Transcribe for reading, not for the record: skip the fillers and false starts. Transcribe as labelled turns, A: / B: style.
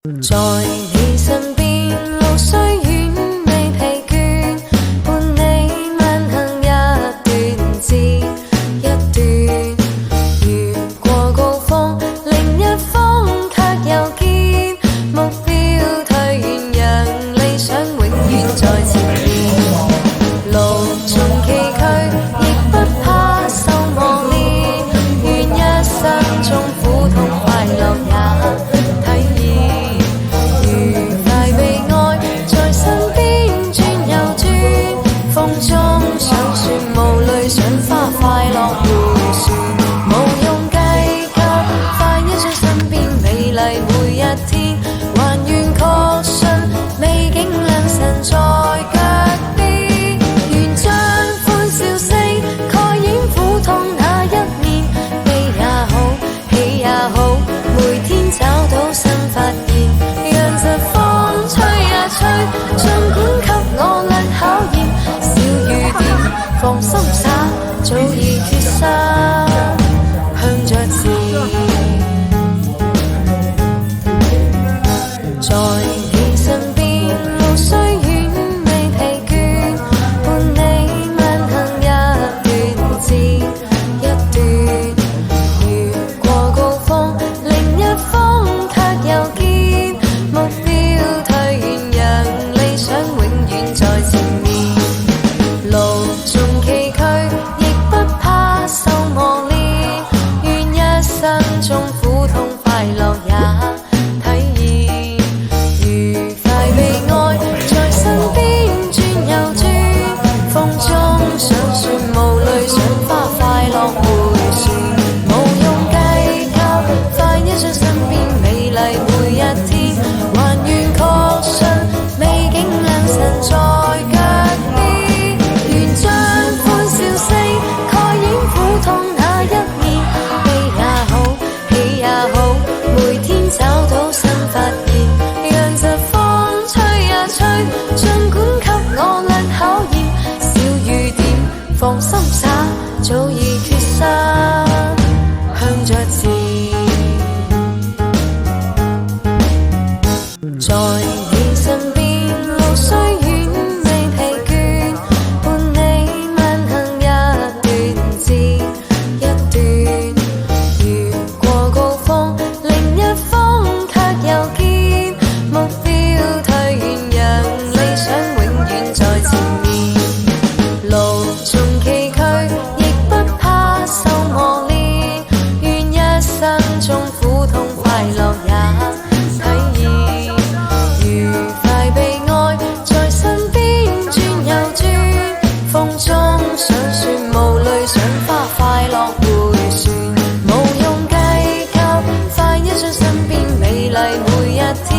A: 在你身邊，路雖遠未疲倦，伴你慢行一段接一段。越過高峰，另一方卻又見目標退遠，讓理想永遠在前面。路縱崎嶇，亦不怕受磨練，願一生中苦痛快樂也體驗。想花快樂迴旋，無用計較，快一將身邊美麗每一天，還願確信美景良辰在腳邊，願將歡笑聲蓋掩苦痛那一面，悲也好，喜也好，每天找到新發現，讓疾風吹呀吹，儘管給我倆考驗，小雨點放心灑。早已決心向着前，在你身邊，路雖遠未疲倦，伴你慢行一段接一段。越過高峰，另一方卻又見目標退遠，讓理想永遠在前面。路縱崎嶇，受磨練，願一生中苦痛快樂也體驗，愉快悲哀在身邊轉又轉，風中想說無淚，想花快樂迴旋，無用計較，快一將身邊美麗每一天，還願確信美景良辰在腳邊，願將歡笑聲苦痛那一面，悲也好，喜也好，每天找到新發現，讓疾風吹呀吹，儘管給我倆考驗，小雨點放心灑，早已決心向着前，在你身邊，路雖遠未疲倦，伴你慢行一段接一段。越過高峰，另一方卻又見目標退遠，讓理想永遠在前面。路縱崎嶇，亦不怕受磨練，願一生中苦痛快樂也體驗，愉快悲哀在身邊轉又轉，風中想說無淚，想花快樂迴旋，無用計較，快一將身邊美麗每一天。